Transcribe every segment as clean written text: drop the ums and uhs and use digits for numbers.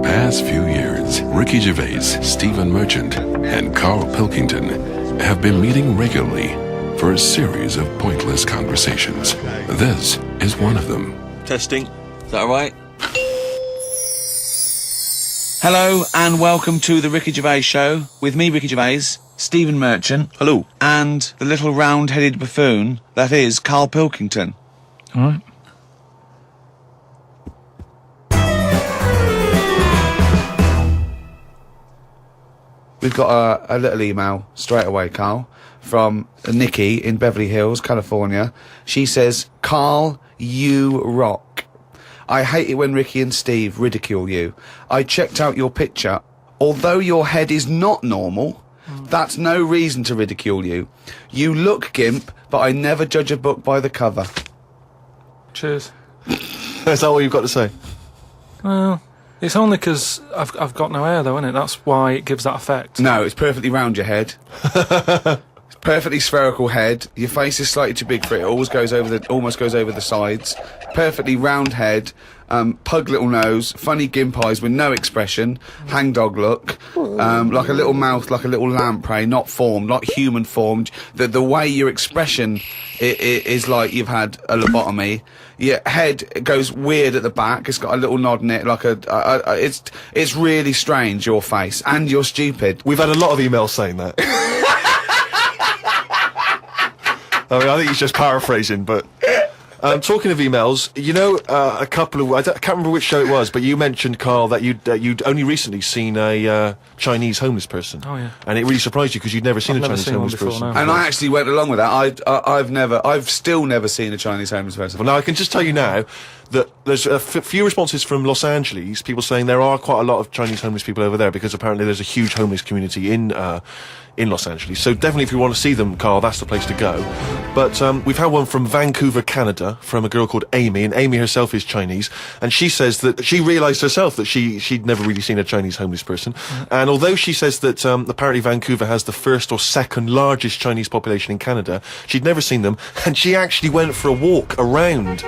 past few years, Ricky Gervais, Stephen Merchant, and Carl Pilkington have been meeting regularly for a series of pointless conversations. This is one of them. Testing. Is that all right? Hello and welcome to the Ricky Gervais Show with me, Ricky Gervais, Stephen Merchant. Hello. And the little round-headed buffoon that is Carl Pilkington. All right. We've got a little email straight away, Carl, from Nikki in Beverly Hills, California. She says, Carl, you rock. I hate it when Ricky and Steve ridicule you. I checked out your picture. Although your head is not normal, that's no reason to ridicule you. You look gimp, but I never judge a book by the cover. Cheers. Is that what you've got to say? Well, it's only because I've got no hair, though, isn't it? That's why it gives that effect. No, it's perfectly round your head. It's perfectly spherical head. Your face is slightly too big for it. It almost goes over the sides. Perfectly round head. Pug little nose. Funny gimp eyes with no expression. Hangdog look. Like a little mouth, like a little lamprey. Not formed, not human formed. The way your expression is like you've had a lobotomy. Your head goes weird at the back. It's got a little nod in it, like it's really strange, your face, and you're stupid. We've had a lot of emails saying that. I mean, I think he's just paraphrasing, but... talking of emails, you know, a couple of... I can't remember which show it was, but you mentioned, Carl, that you'd only recently seen a Chinese homeless person. Oh, yeah. And it really surprised you because you'd never seen a Chinese homeless person. And I actually went along with that. I've still never seen a Chinese homeless person. Well, now I can just tell you now that there's a few responses from Los Angeles, people saying there are quite a lot of Chinese homeless people over there because apparently there's a huge homeless community in Los Angeles. So definitely if you want to see them, Carl, that's the place to go. But we've had one from Vancouver, Canada, from a girl called Amy, and Amy herself is Chinese, and she says that she realised herself that she'd never really seen a Chinese homeless person. And although she says that apparently Vancouver has the first or second largest Chinese population in Canada, she'd never seen them, and she actually went for a walk around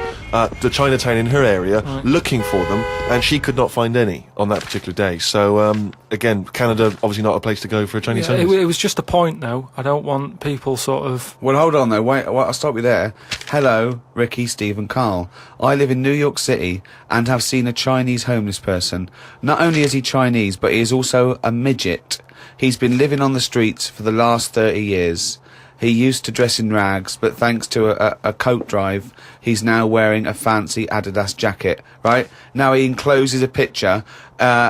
the Chinatown in her area looking for them, and she could not find any on that particular day. So again, Canada obviously not a place to go for a Chinese homeless. It was just a point, though. I don't want people sort of... Well, hold on, though. Wait, I'll stop you there. Hello, Ricky, Steve and Carl. I live in New York City and have seen a Chinese homeless person. Not only is he Chinese, but he is also a midget. He's been living on the streets for the last 30 years. He used to dress in rags, but thanks to a coat drive, he's now wearing a fancy Adidas jacket, right? Now he encloses a picture.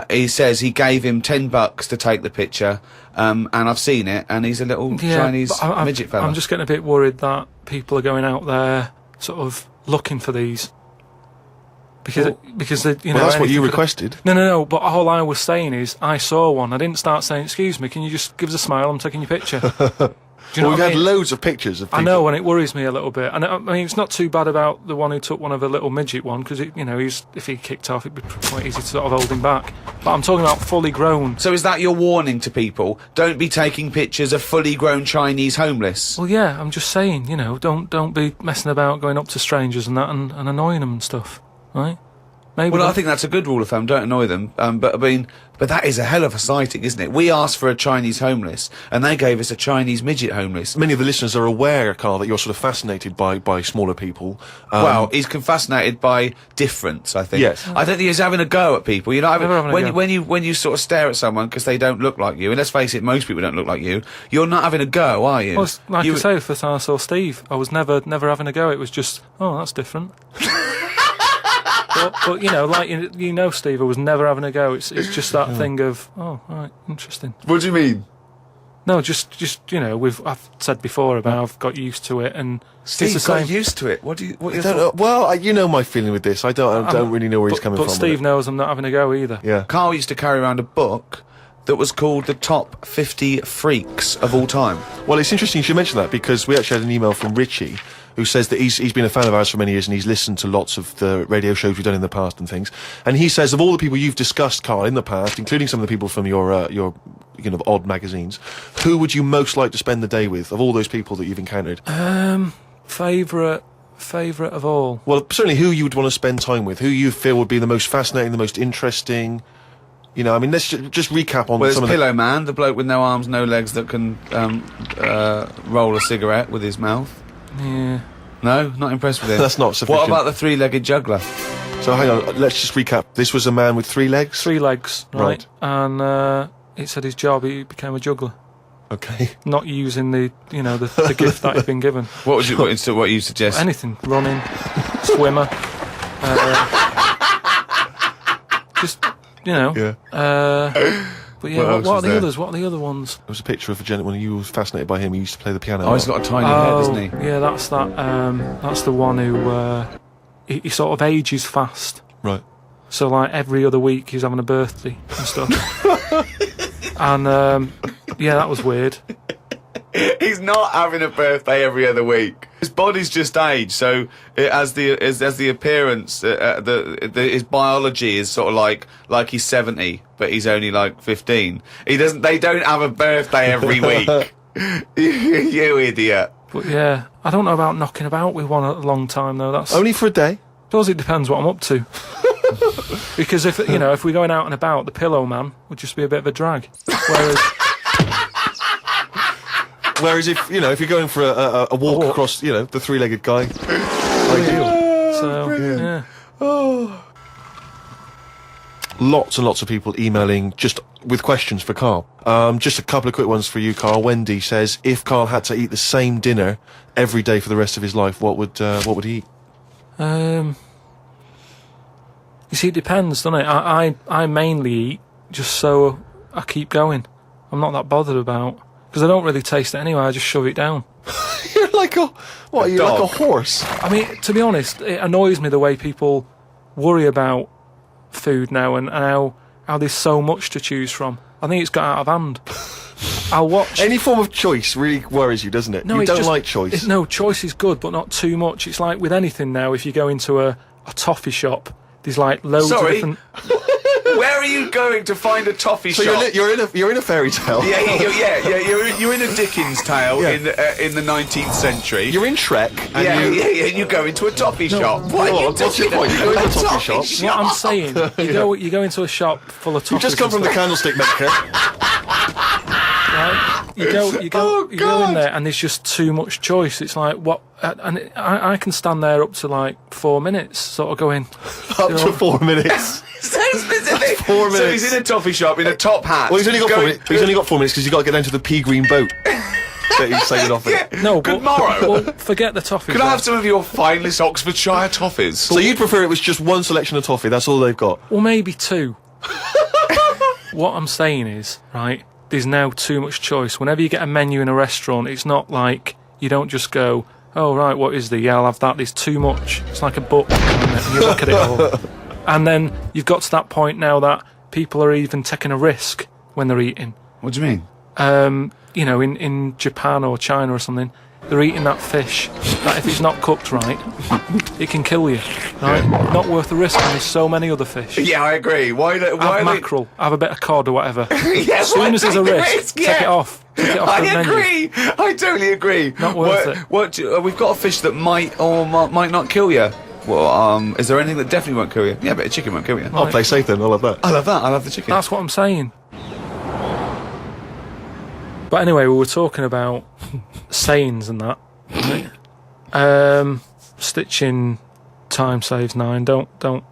He says he gave him $10 to take the picture, and I've seen it, and he's a little Chinese midget fella. I'm just getting a bit worried that people are going out there sort of looking for these. Because they, you know, that's what you requested. No. But all I was saying is, I saw one. I didn't start saying, "Excuse me, can you just give us a smile? I'm taking your picture." Do you know we've what I had mean? loads of pictures of people. I know, and it worries me a little bit. And I mean, it's not too bad about the one who took one of the little midget one, because you know, if he kicked off, it'd be quite easy to sort of hold him back. But I'm talking about fully grown. So is that your warning to people? Don't be taking pictures of fully grown Chinese homeless. Well, yeah, I'm just saying, you know, don't be messing about going up to strangers and that and annoying them and stuff, right? Maybe I think that's a good rule of thumb. Don't annoy them. But I mean, that is a hell of a sighting, isn't it? We asked for a Chinese homeless, and they gave us a Chinese midget homeless. Many of the listeners are aware, Carl, that you're sort of fascinated by smaller people. Well, he's fascinated by difference, I think. Yes. I don't think he's having a go at people. You're not having a go. when you sort of stare at someone because they don't look like you, and let's face it, most people don't look like you. You're not having a go, are you? Well, like I say, the first time I saw Steve, I was never having a go. It was just, oh, that's different. But you know, like you know, Steve, I was never having a go. It's just that thing of, oh, right, interesting. What do you mean? No, just you know, I've said before about I've got used to it, and Steve got used to it. What do you? I don't know. Well, you know my feeling with this. I don't really know where he's coming from. But Steve knows I'm not having a go either. Yeah. Carl used to carry around a book that was called the top 50 freaks of all time. Well, it's interesting you should mention that because we actually had an email from Richie who says that he's been a fan of ours for many years and he's listened to lots of the radio shows we've done in the past and things. And he says of all the people you've discussed, Carl, in the past, including some of the people from your you know, odd magazines, who would you most like to spend the day with of all those people that you've encountered? Favourite of all? Well, certainly who you would want to spend time with, who you feel would be the most fascinating, the most interesting. You know, I mean, let's just recap on Well, there's some of Pillow Man, the bloke with no arms, no legs that can roll a cigarette with his mouth. Yeah. No, not impressed with him. That's not sufficient. What about the three-legged juggler? So hang on, let's just recap. This was a man with 3 legs? 3 legs, right? Right. And it said his job, he became a juggler. Okay. Not using the gift that he'd been given. What you suggest? Anything. Running, swimmer. Just, Yeah. But yeah, What else what are was the there? others? What are the other ones? There was a picture of a gentleman who was fascinated by him. He used to play the piano. Oh, he's got a tiny head, doesn't he? Yeah, that's that. That's the one who he sort of ages fast. Right. So like every other week he's having a birthday and stuff. And yeah, that was weird. He's not having a birthday every other week. His body's just aged, so as the appearance, his biology is sort of like he's 70, but he's only like 15. They don't have a birthday every week. You idiot. But yeah, I don't know about knocking about with one a long time though. That's Only for a day? I suppose it depends what I'm up to. Because if we're going out and about, the Pillow Man would just be a bit of a drag. Whereas if you're going for a walk across, the 3-legged guy, ideal. So yeah. Lots and lots of people emailing just with questions for Carl. Just a couple of quick ones for you, Carl. Wendy says, if Carl had to eat the same dinner every day for the rest of his life, what would he eat? You see, it depends, doesn't it? I mainly eat just so I keep going. I'm not that bothered about, because I don't really taste it anyway. I just shove it down. You're like a horse? I mean, to be honest, it annoys me the way people worry about food now and how there's so much to choose from. I think it's got out of hand. I'll watch any form of choice really worries you, doesn't it? No, you don't like choice. No, choice is good, but not too much. It's like with anything now. If you go into a toffee shop, there's like loads of different. Where are you going to find a toffee shop? You're in a fairy tale. Yeah. You're in a Dickens tale in the 19th century. You're in Shrek. And you go into a toffee shop. What's your point? You go into a toffee shop. What I'm saying, you go into a shop full of toffees. You've just come from the candlestick maker. Right? You go in there, and there's just too much choice. It's like what, and I can stand there up to like 4 minutes, sort of going up to 4 minutes. So specific. 4 minutes. So he's in a toffee shop in a top hat. Well, he's only got 4 minutes. He's only got 4 minutes because you've got to get down to the pea green boat that he's sailing off in. No, good morrow. Well, forget the toffees. Can I have some of your finest Oxfordshire toffees? So you'd prefer it was just one selection of toffee? That's all they've got? Well, maybe 2. What I'm saying is, right, there's now too much choice. Whenever you get a menu in a restaurant, it's not like you don't just go, oh, right, what is there? Yeah, I'll have that. There's too much. It's like a book, and you look at it all. And then you've got to that point now that people are even taking a risk when they're eating. What do you mean? In Japan or China or something, they're eating that fish that if it's not cooked right, it can kill you. Right? Yeah. Not worth the risk. And there's so many other fish. Yeah, I agree. Why have mackerel? Have a bit of cod or whatever. Yeah, as soon as there's a risk, take it off. Take it off the menu. I agree. I totally agree. Not worth it. We've got a fish that might or might not kill you. Well, is there anything that definitely won't kill you? Yeah, but a chicken won't kill you. I'll play safe then. I'll have that. I love that. I love the chicken. That's what I'm saying. But anyway, we were talking about sayings and that. Right? Stitching time saves 9. Don't.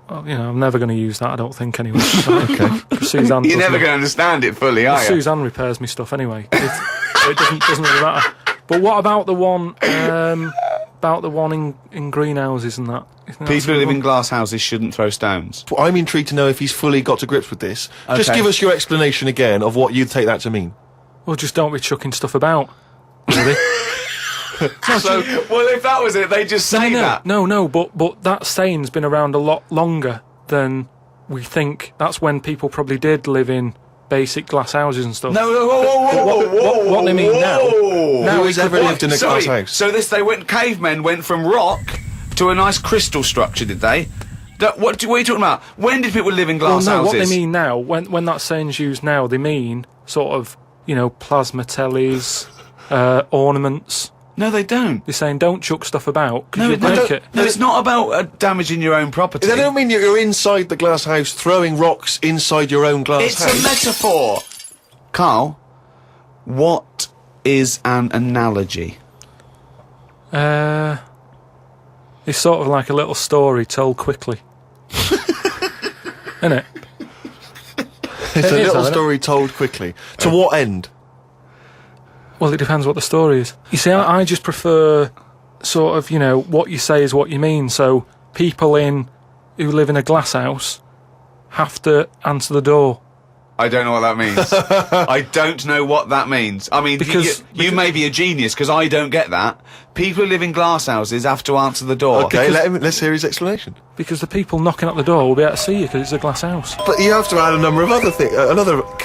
I'm never going to use that. I don't think anyway. Okay. Suzanne. You're never going to understand it fully, are you? Suzanne repairs me stuff anyway. It doesn't really matter. But what about the one? About the one in greenhouses and that. People who live in glass houses shouldn't throw stones. Well, I'm intrigued to know if he's fully got to grips with this. Okay. Just give us your explanation again of what you'd take that to mean. Well, just don't be chucking stuff about. Really? Well, if that was it, they just say that. No, but that saying's been around a lot longer than we think. That's when people probably did live in basic glass houses and stuff. No, whoa, what they mean now. Who has ever lived in a glass house? So cavemen went from rock to a nice crystal structure, did they? What are you talking about? When did people live in glass houses? What they mean now, when that saying's used now, they mean sort of, plasma tellies, ornaments, No, they don't. They're saying don't chuck stuff about because you'll no, break it. No, it's not about damaging your own property. They don't mean you're inside the glass house throwing rocks inside your own glass It's house. a metaphor. Carl, what is an analogy? It's sort of like a little story told quickly. Isn't it? It's a It is, little though, isn't it? story told quickly. To what end? Well, it depends what the story is. You see, I just prefer sort of, what you say is what you mean. So people who live in a glass house have to answer the door. I don't know what that means. I don't know what that means. I mean, Because you may be a genius, because I don't get that. People who live in glass houses have to answer the door. Okay, let's hear his explanation. Because the people knocking at the door will be able to see you because it's a glass house. But you have to add a number of other things,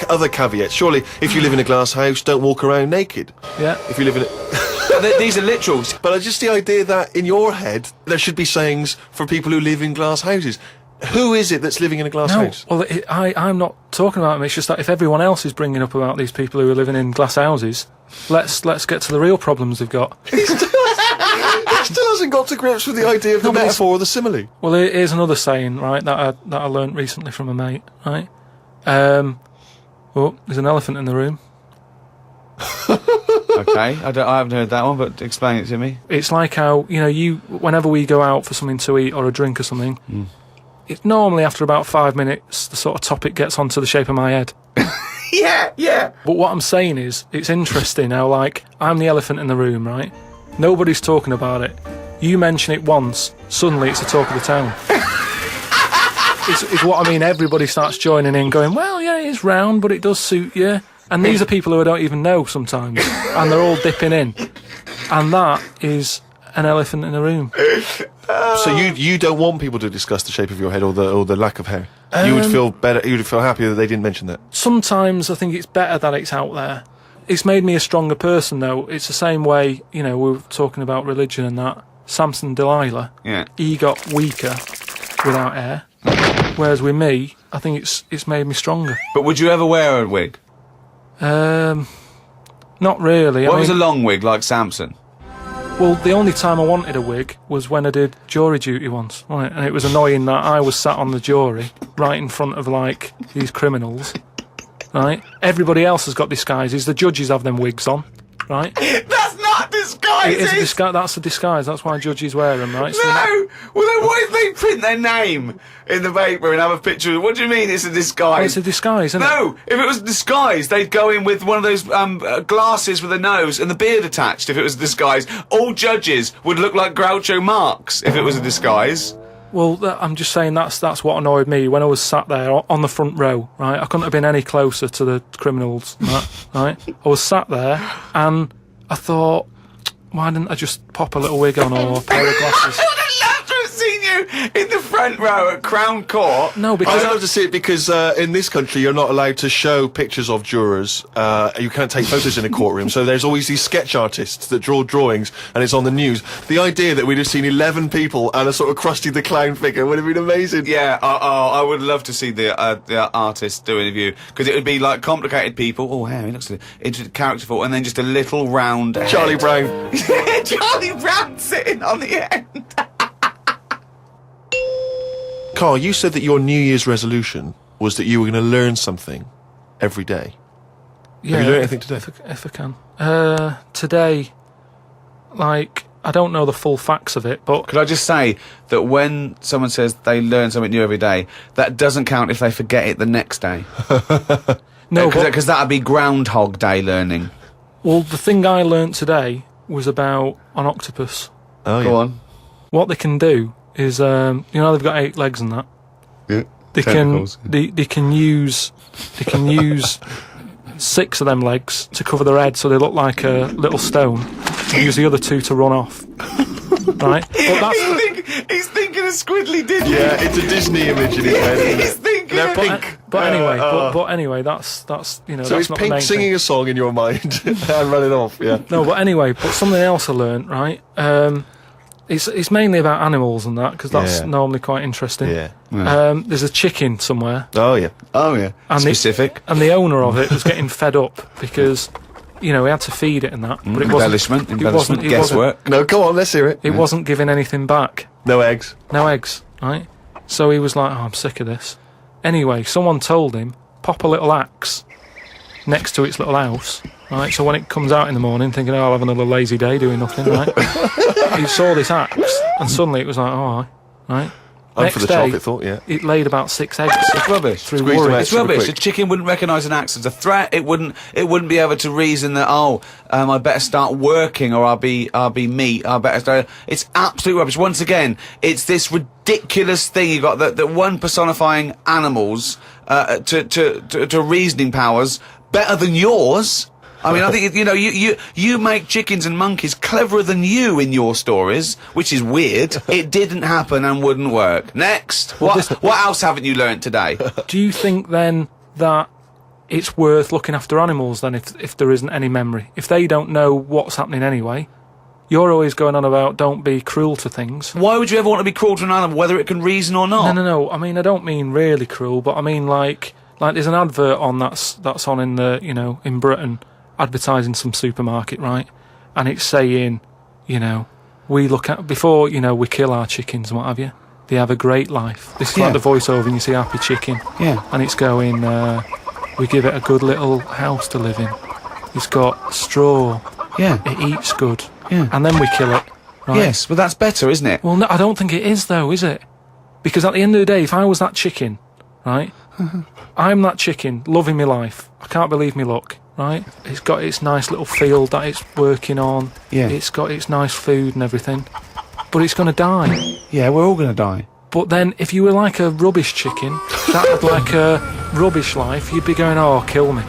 other caveats. Surely, if you live in a glass house, don't walk around naked. Yeah. If you live in it. These are literals. But just the idea that in your head there should be sayings for people who live in glass houses. Who is it that's living in a glass No, house? well, I'm not talking about them. It's just that if everyone else is bringing up about these people who are living in glass houses, let's get to the real problems they've got. He still hasn't got to grips with the idea of the but it's- metaphor or the simile. Well, here's another saying, right, that I learnt recently from a mate, right? Oh, there's an elephant in the room. Okay, I haven't heard that one, but explain it to me. It's like how, whenever we go out for something to eat or a drink or something, it's normally after about 5 minutes, the sort of topic gets onto the shape of my head. Yeah. But what I'm saying is, it's interesting how, like, I'm the elephant in the room, right? Nobody's talking about it. You mention it once, suddenly it's the talk of the town. It's what I mean. Everybody starts joining in, going, well, yeah, it's round, but it does suit you. And these are people who I don't even know sometimes, and they're all dipping in. And that is an elephant in the room. So you don't want people to discuss the shape of your head or the lack of hair. You would feel better. You would feel happier that they didn't mention that. Sometimes I think it's better that it's out there. It's made me a stronger person, though. It's the same way, we were talking about religion and that. Samson Delilah, Yeah. he got weaker without hair. Whereas with me, I think it's made me stronger. But would you ever wear a wig? Not really. What I was a mean, long wig like Samson? well, the only time I wanted a wig was when I did jury duty once, wasn't it? And it was annoying that I was sat on the jury right in front of, like, these criminals, right? Everybody else has got disguises. The judges have them wigs on, right? That's not disguises! It is a disguise. That's a disguise. That's why judges wear them, right? So No! Well, then why did they print their name in the paper and have a picture? What do you mean it's a disguise? it's a disguise, isn't it? No, if it was a disguise, they'd go in with one of those glasses with a nose and the beard attached. If it was a disguise, all judges would look like Groucho Marx. If it was a disguise, Well, I'm just saying that's what annoyed me when I was sat there on the front row, right? I couldn't have been any closer to the criminals, and that, right? I was sat there and I thought, why didn't I just pop a little wig on or a pair of glasses? I would have loved to have seen you in the front row at Crown Court. No, I'd because love to see it because in this country you're not allowed to show pictures of jurors. You can't take photos in a courtroom, so there's always these sketch artists that draw drawings, and it's on the news. The idea that we'd have seen 11 people and a sort of Krusty the Clown figure would have been amazing. Yeah, I would love to see the artist do an interview, because it would be like complicated people. Oh, hey, he looks characterful, and then just a little round head. Charlie Brown. Charlie Brown sitting on the end. Carl, you said that your New Year's resolution was that you were going to learn something every day. yeah, you learned anything today? If I can, today, like, I don't know the full facts of it, but Could I just say that when someone says they learn something new every day, that doesn't count if they forget it the next day. no, but, Because that would be Groundhog Day learning. well, the thing I learnt today was about an octopus. Oh, Go on. What they can do is, they've got 8 legs and that. Yeah. They can use 6 of them legs to cover their head, so they look like a little stone. And use the other 2 to run off. Right? But that's He's thinking of Squiddly Diddly. Yeah, it's a Disney image in his head, isn't He's it? thinking They're of pink. but anyway, but anyway, that's So that's it's not the Pink main singing thing. a song in your mind and running off, yeah. No, but anyway, but something else I learnt, right? It's mainly about animals and that, because that's Yeah. normally quite interesting. Yeah. There's a chicken somewhere, Oh, yeah. Oh, yeah. And Specific. and the owner of it was getting fed up because you know, he had to feed it and that. But it Embellishment, wasn't guesswork. No, come on, let's hear it. It wasn't giving anything back. No eggs. No eggs, right? So he was like, oh, I'm sick of this. Anyway, someone told him, pop a little axe next to its little house, right? So when it comes out in the morning thinking, oh, I'll have another lazy day doing nothing, right? He saw this axe, and suddenly it was like, oh, right? And for the chocolate thought, yeah. It laid about 6 eggs. It's rubbish. Through Squeeze them worry. out. It's super rubbish. quick. A chicken wouldn't recognise an axe as a threat. It wouldn't be able to reason that I better start working or I'll be meat. I better start. It's absolute rubbish. Once again, it's this ridiculous thing you got that one personifying animals to reasoning powers better than yours. I mean, I think, you know, you make chickens and monkeys cleverer than you in your stories, which is weird. It didn't happen and wouldn't work. Next. What else haven't you learnt today? Do you think then that it's worth looking after animals then if there isn't any memory? If they don't know what's happening anyway, you're always going on about don't be cruel to things. Why would you ever want to be cruel to an animal, whether it can reason or not? No. I mean, I don't mean really cruel, but I mean like there's an advert on that's on in the, you know, in Britain, advertising some supermarket, right? And it's saying, you know, we look at, before, you know, we kill our chickens and what have you, they have a great life. This is like the voiceover and you see Happy Chicken. Yeah. And it's going, we give it a good little house to live in. It's got straw. Yeah. It eats good. Yeah. And then we kill it. Right? Yes, but that's better, isn't it? Well, no, I don't think it is though, is it? Because at the end of the day, if I was that chicken, right? I'm that chicken, loving my life. I can't believe me luck. Right, it's got its nice little field that it's working on. Yeah. It's got its nice food and everything, but it's going to die. Yeah, we're all going to die. But then, if you were like a rubbish chicken that had like a rubbish life, you'd be going, "Oh, kill me."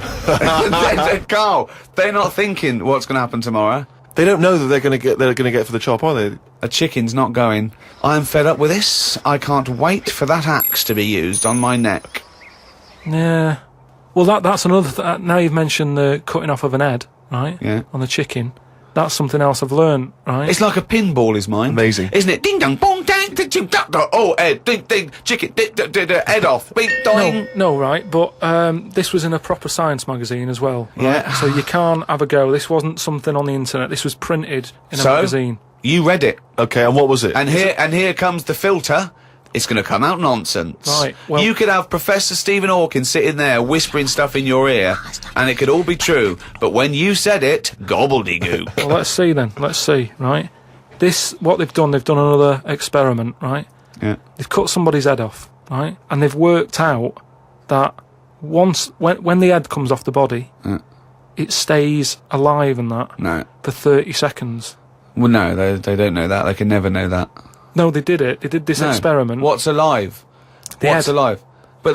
Carl, they're not thinking what's going to happen tomorrow. They don't know that they're going to get for the chop, are they? A chicken's not going, I'm fed up with this. I can't wait for that axe to be used on my neck. Yeah. Well, that's another. Now you've mentioned the cutting off of an head, right? Yeah. On the chicken. That's something else I've learned, right? It's like a pinball is mine. Amazing. Isn't it? Ding dong, bong, dang, ding, ding, dong, dong. Oh, head, ding, ding, chicken, head off, bing, dong. No, right, but this was in a proper science magazine as well. Right? Yeah. So you can't have a go. This wasn't something on the internet. This was printed in a magazine. You read it. Okay, and what was it? And here comes the filter. It's going to come out nonsense. Right, well- you could have Professor Stephen Hawking sitting there whispering stuff in your ear, and it could all be true. But when you said it, gobbledygook. Well, let's see then. Let's see, right? What they've done another experiment, right? Yeah. They've cut somebody's head off, right? And they've worked out that when the head comes off the body, it stays alive and that No. for 30 seconds. Well, no, they don't know that. They can never know that. No, they did it. They did this No. experiment. What's alive? The What's head. alive? But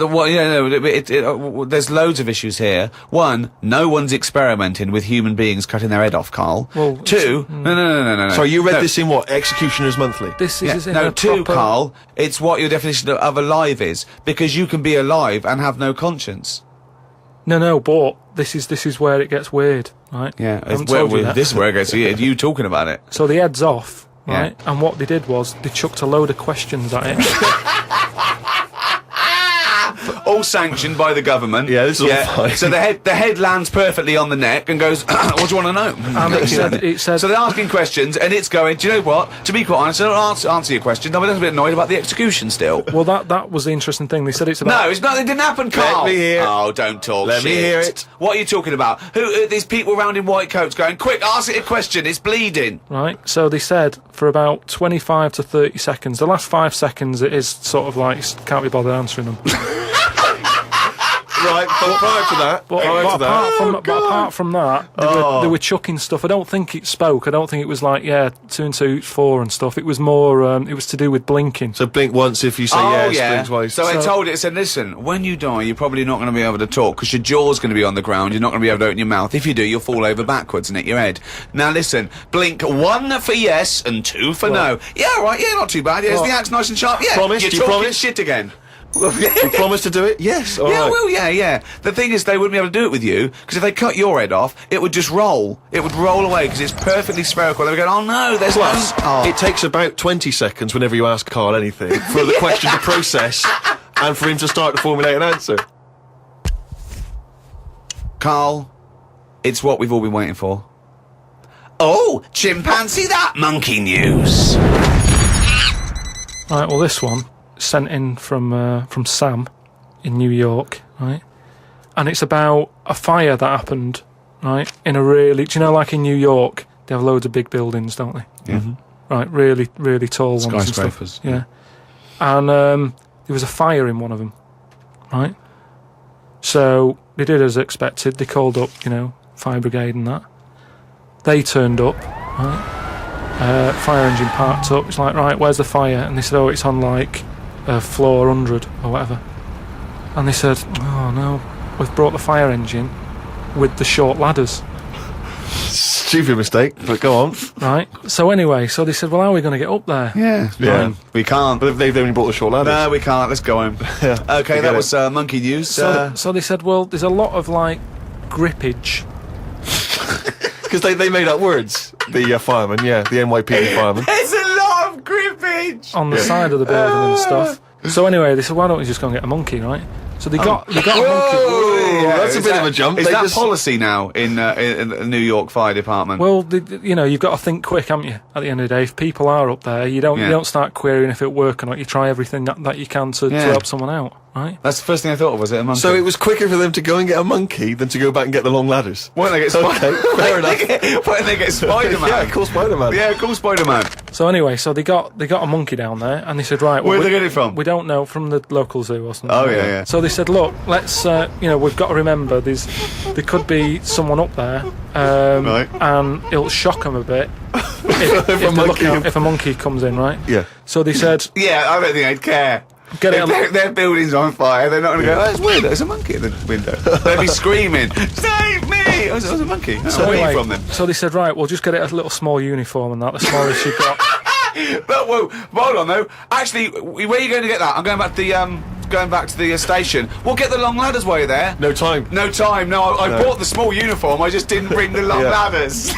there's loads of issues here. One, no one's experimenting with human beings cutting their head off, Carl. Well, two, no. Sorry, you read this in what? Executioners Monthly? This is in No, a two, proper... Carl, it's what your definition of alive is. Because you can be alive and have no conscience. No, but this is where it gets weird, right? Yeah, I haven't told you that. this is where it gets weird. You talking about it. So the head's off, right? Yeah. And what they did was they chucked a load of questions at it. All sanctioned by the government. Yeah, this is all fine. So the head lands perfectly on the neck and goes, what do you want to know? And it said So they're asking questions, and it's going, do you know what? To be quite honest, I don't answer your question. I'm a little bit annoyed about the execution still. well, that was the interesting thing. They said it's about... No, it's not. It didn't happen, Carl. me hear it. Oh, don't talk Let me shit. hear it. What are you talking about? Who these people around in white coats going, quick, ask it a question. It's bleeding. Right, so they said for about 25 to 30 seconds. The last 5 seconds, it is sort of like, can't be bothered answering them. Right, but prior to that, But apart from that, they were chucking stuff. I don't think it spoke. I don't think it was like, 2 and 2 is 4 and stuff. It was more, it was to do with blinking. so blink once if you say yes, blink twice. So I told it, said, listen, when you die, you're probably not going to be able to talk because your jaw's going to be on the ground. You're not going to be able to open your mouth. If you do, you'll fall over backwards and hit your head. Now listen, blink 1 for yes and 2 for no. Yeah, right, yeah, not too bad. Yeah, is the axe nice and sharp? Yeah, Promise? you're Do you talking promise? shit again. You promise to do it? Yes. All Yeah, right. well, yeah. The thing is, they wouldn't be able to do it with you, because if they cut your head off, it would just roll. It would roll away, because it's perfectly spherical. They would go, oh no, there's Plus, one. it takes about 20 seconds whenever you ask Carl anything for the question to process and for him to start to formulate an answer. Carl, It's what we've all been waiting for. Oh, chimpanzee that monkey news. Right, well, this one sent in from Sam in New York, right? And it's about a fire that happened, right? In a really, do you know, like in New York, they have loads of big buildings, don't they? Yeah. Right, really, really tall ones. Skyscrapers. And stuff. Yeah. And there was a fire in one of them, right? So they did as expected. They called up, fire brigade and that. They turned up, right? Fire engine parked up. It's like, right, where's the fire? And they said, oh, it's on like floor 100 or whatever. And they said, oh no, we've brought the fire engine with the short ladders. Stupid mistake, but go on. Right. So anyway, so they said, well, how are we going to get up there? Yeah. We can't. But they've only brought the short ladders. No, we can't. Let's go home. Yeah. Okay, that was monkey news. So they said, well, there's a lot of like grippage. Because they made up words. The firemen, the NYPD firemen. There's a lot of grippage On the side of the building and stuff. So anyway, they said, why don't we just go and get a monkey, right? So they got a monkey. Yeah, that's a bit of a jump. Is They that just- policy now in the New York Fire Department? Well, you've got to think quick, haven't you? At the end of the day, if people are up there, you don't start querying if it work or not. You try everything that you can to help someone out, right? That's the first thing I thought of. Was it a monkey? So it was quicker for them to go and get a monkey than to go back and get the long ladders. Why don't they get Okay, fair enough. Why don't they get Spider-Man? Yeah, cool Spider-Man. Yeah, cool Spider-Man. So anyway, so they got a monkey down there, and they said, right, well, Where'd they get it from? We don't know, from the local zoo or something. Oh, yeah. So they said, look, let's, we've got to remember there could be someone up there, Right. and it'll shock them a bit if a monkey comes in, right? Yeah. So they said, Yeah, I don't think they'd care. Get it If their building's on fire, they're not going to go, oh, it's weird, there's a monkey at the window. They'd be screaming, save me! Oh, there's a monkey. Oh, so where are anyway, you from then? so they said, right, we'll just get it a little small uniform and that, the smallest you've got. But, whoa, hold on though. Actually, where are you going to get that? I'm going back to the station. We'll get the long ladders while you're there. No time. No time. No, I bought the small uniform. I just didn't bring the long Yeah. ladders.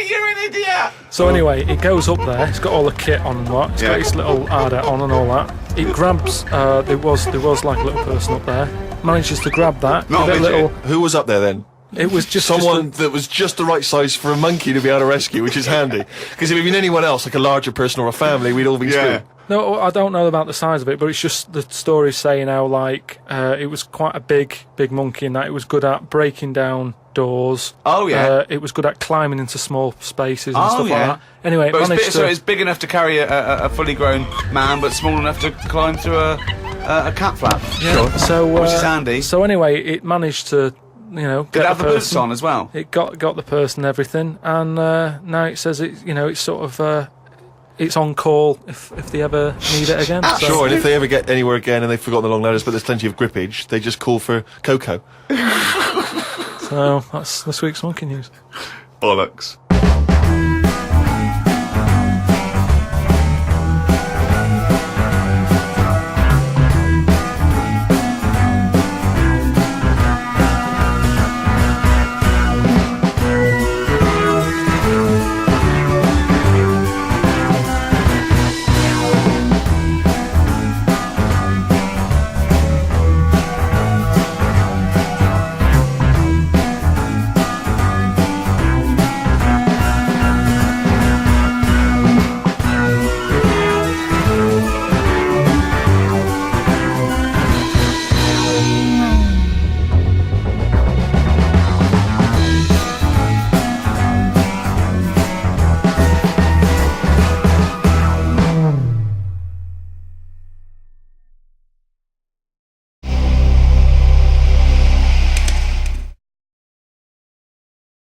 You're an idiot. So anyway, it goes up there. It's got all the kit on and what. It's got its little harder on and all that. It grabs. There was like a little person up there. Manages to grab that. Not give it a a little. Who was up there then? It was just Someone that was just the right size for a monkey to be able to rescue, which is handy. Because if it'd been anyone else, like a larger person or a family, we'd all be screwed. No, I don't know about the size of it, but it's just the story saying how like it was quite a big monkey in that it was good at breaking down doors. Oh, yeah. It was good at climbing into small spaces and Oh, stuff yeah. like that. Anyway, it But managed so to. it's big enough to carry a fully grown man, but small enough to climb through a cat flap. Yeah, so Which is handy. So anyway, it managed to, get Did it have the boots person. on as well? It got the person and everything, and now it says it's sort of it's on call if they ever need it again. So. Sure, and if they ever get anywhere again and they've forgotten the long ladders, but there's plenty of grippage, they just call for Coco. So that's this week's monkey news. Bollocks.